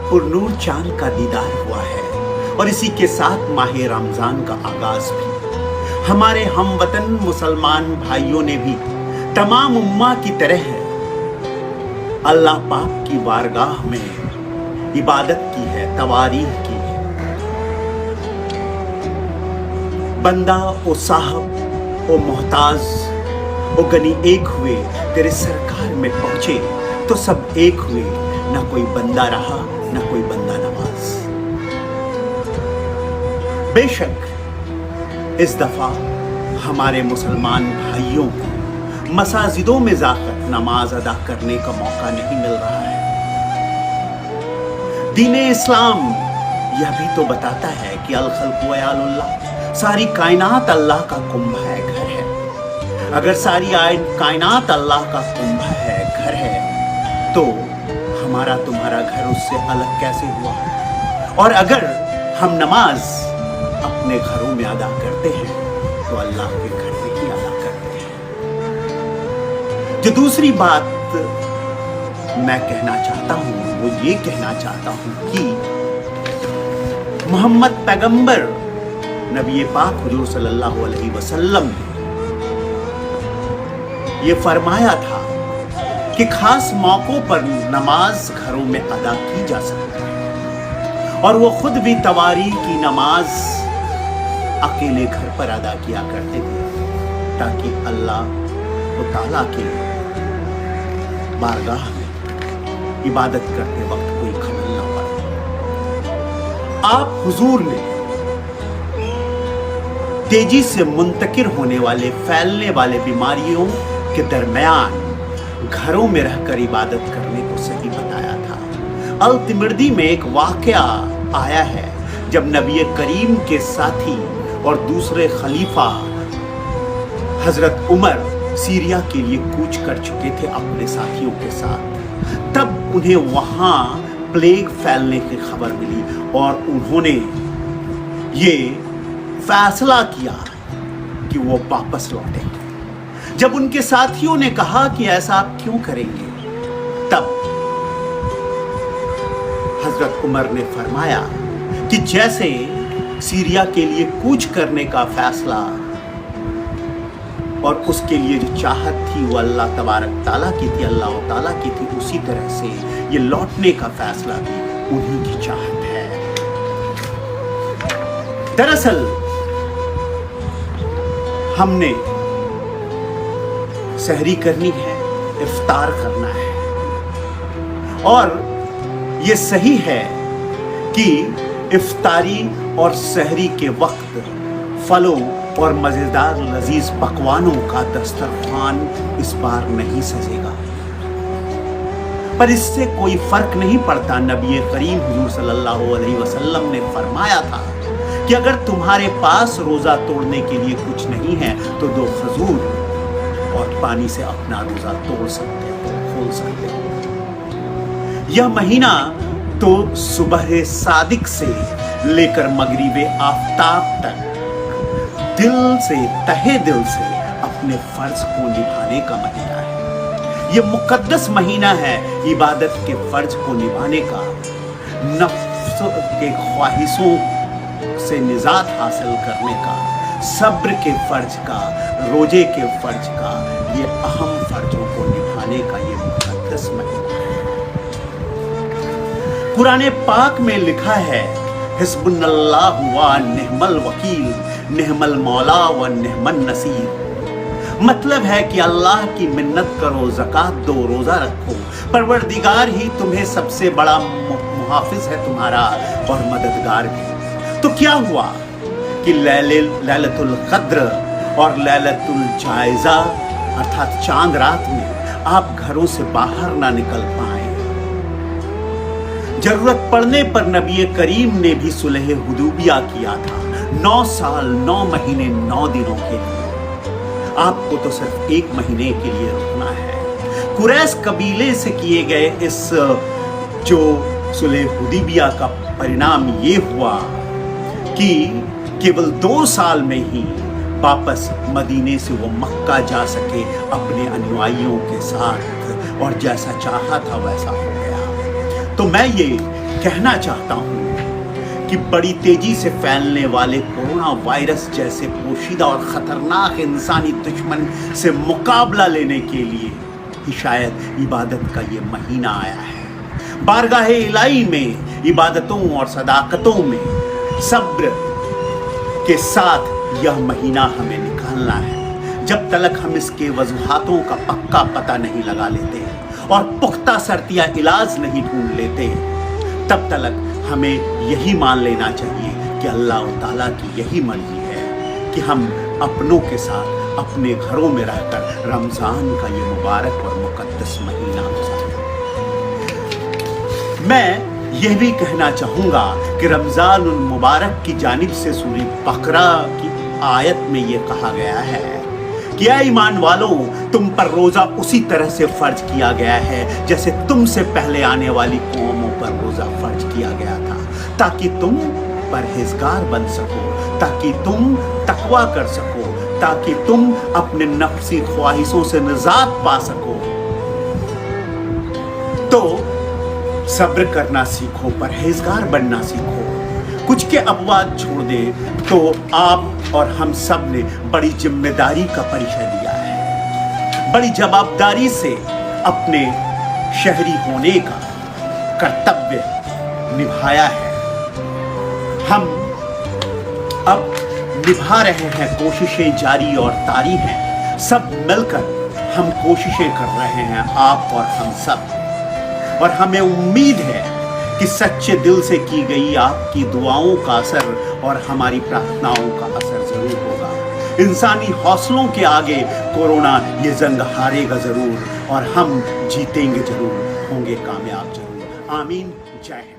पुरनूर चांद का दीदार हुआ है और इसी के साथ माह रमजान का आगाज भी। हमारे हमवतन मुसलमान भाइयों ने भी तमाम उम्मा की तरह अल्लाह पाक की बारगाह में इबादत की है, तवारीख की है। बंदा ओ साहब ओ मोहताज ओ गनी एक हुए, तेरे सरकार में पहुंचे तो सब एक हुए। ना कोई बंदा रहा ना कोई बंदा नवाज। बेशक इस दफा हमारे मुसलमान भाइयों को मसाजिदों में जाकर नमाज अदा करने का मौका नहीं मिल रहा है। दीन इस्लाम यह भी तो बताता है कि अल खल्क़ु वयालुल्लाह, सारी कायनात अल्लाह का कुंभ है, घर है। अगर सारी कायनात अल्लाह का कुंभ है, घर है, तो हमारा तुम्हारा घर उससे अलग कैसे हुआ? और अगर हम नमाज अपने घरों में अदा करते हैं तो अल्लाह के घर में ही अदा करते हैं। जो दूसरी बात मैं कहना चाहता हूं वो ये कहना चाहता हूं कि मोहम्मद पैगंबर नबी पाक हुजूर सल्लल्लाहु अलैहि वसल्लम ने ये फरमाया था कि खास मौकों पर नमाज घरों में अदा की जा सकती है और वो खुद भी तवारी की नमाज अकेले घर पर अदा किया करते थे ताकि अल्लाह ताला के बारगाह में इबादत करते वक्त कोई खलल ना पड़े। आप हुजूर ने तेजी से मुंतकिर होने वाले, फैलने वाले बीमारियों के दरमियान घरों में रहकर इबादत करने को सही बताया था। अल तिर्मिज़ी में एक वाकया आया है जब नबी करीम के साथी और दूसरे खलीफा हजरत उमर सीरिया के लिए कूच कर चुके थे अपने साथियों के साथ। तब उन्हें वहां प्लेग फैलने की खबर मिली और उन्होंने ये फैसला किया कि वो वापस लौटेंगे। जब उनके साथियों ने कहा कि ऐसा आप क्यों करेंगे, तब हजरत उमर ने फरमाया कि जैसे सीरिया के लिए कूच करने का फैसला और उसके लिए जो चाहत थी वो अल्लाह तबारक ताला की थी, अल्लाह ताला की थी, उसी तरह से ये लौटने का फैसला भी उन्हीं की चाहत है। दरअसल हमने सहरी करनी है, इफ्तार करना है और ये सही है कि इफ्तारी और सहरी के वक्त फलों और मज़ेदार लजीज पकवानों का दस्तरखान इस बार नहीं सजेगा, पर इससे कोई फर्क नहीं पड़ता। नबी करीम हुजूर सल्लल्लाहु अलैहि वसल्लम ने फरमाया था कि अगर तुम्हारे पास रोजा तोड़ने के लिए कुछ नहीं है तो 2 खजूर और पानी से अपना रोजा तोड़ सकते हो, खोल सकते हो। यह महीना तो सुबह सादिक से लेकर मगरिबे आफताब तक दिल से, तहे दिल से अपने फर्ज को निभाने का महीना है। यह मुकद्दस महीना है इबादत के फर्ज को निभाने का, नफ्स के ख्वाहिशों से निजात हासिल करने का, सब्र के फर्ज का, रोजे के फर्ज का, ये अहम फर्जों को निभाने का ये मुकद्दस महीना है। कुरान पाक में लिखा है हिस्बुल्लाह व निअमल वकील, निअमल मौला व निअमन नसीर। मतलब है कि अल्लाह की मिन्नत करो, ज़कात दो, रोजा रखो, परवरदिगार ही तुम्हें सबसे बड़ा मुहाफिज है तुम्हारा और मददगार भी। तो क्या हुआ कि लैलतुल क़द्र और लैलतुल जायज़ा अर्थात चांद रात में आप घरों से बाहर ना निकल पाए। जरूरत पड़ने पर नबी करीम ने भी सुलह हुदैबिया किया था 9 साल 9 महीने 9 दिनों के लिए। आपको तो सिर्फ 1 महीने के लिए रुकना है। कुरैश कबीले से किए गए इस जो सुलह हुदैबिया का परिणाम ये हुआ कि केवल 2 साल में ही वापस मदीने से वो मक्का जा सके अपने अनुयायियों के साथ, और जैसा चाहा था वैसा हो गया। तो मैं ये कहना चाहता हूं कि बड़ी तेजी से फैलने वाले कोरोना वायरस जैसे पोशीदा और खतरनाक इंसानी दुश्मन से मुकाबला लेने के लिए ही शायद इबादत का ये महीना आया है। बारगाह इलाही में इबादतों और सदाकतों में सब्र के साथ यह महीना हमें निकालना है। जब तक हम इसके वजूहातों का पक्का पता नहीं लगा लेते और पुख्ता शर्तिया इलाज नहीं ढूंढ लेते, तब तक हमें यही मान लेना चाहिए कि अल्लाह ताला की यही मर्जी है कि हम अपनों के साथ अपने घरों में रहकर रमज़ान का ये मुबारक और मुक़द्दस महीना गुजारें। मैं यह भी कहना चाहूँगा कि रमज़ान उन मुबारक की जानिब से सूरह बकरा की आयत में ये कहा गया है कि ऐ ईमान वालों, तुम पर रोजा उसी तरह से फर्ज किया गया है जैसे तुमसे पहले आने वाली कौमों पर रोजा फर्ज किया गया था, ताकि तुम परहेजगार बन सको, ताकि तुम तकवा कर सको, ताकि तुम अपने नफ्सी ख्वाहिशों से निजात पा सको। तो सब्र करना सीखो, परहेजगार बनना सीखो। कुछ के अपवाद छोड़ दे तो आप और हम सब ने बड़ी जिम्मेदारी का परिचय दिया है, बड़ी जवाबदारी से अपने शहरी होने का कर्तव्य निभाया है। हम अब निभा रहे हैं, कोशिशें जारी और तारी हैं। सब मिलकर हम कोशिशें कर रहे हैं, आप और हम सब, और हमें उम्मीद है कि सच्चे दिल से की गई आपकी दुआओं का असर और हमारी प्रार्थनाओं का असर जरूर होगा। इंसानी हौसलों के आगे कोरोना ये जंग हारेगा जरूर और हम जीतेंगे जरूर, होंगे कामयाब जरूर। आमीन। जय हिंद।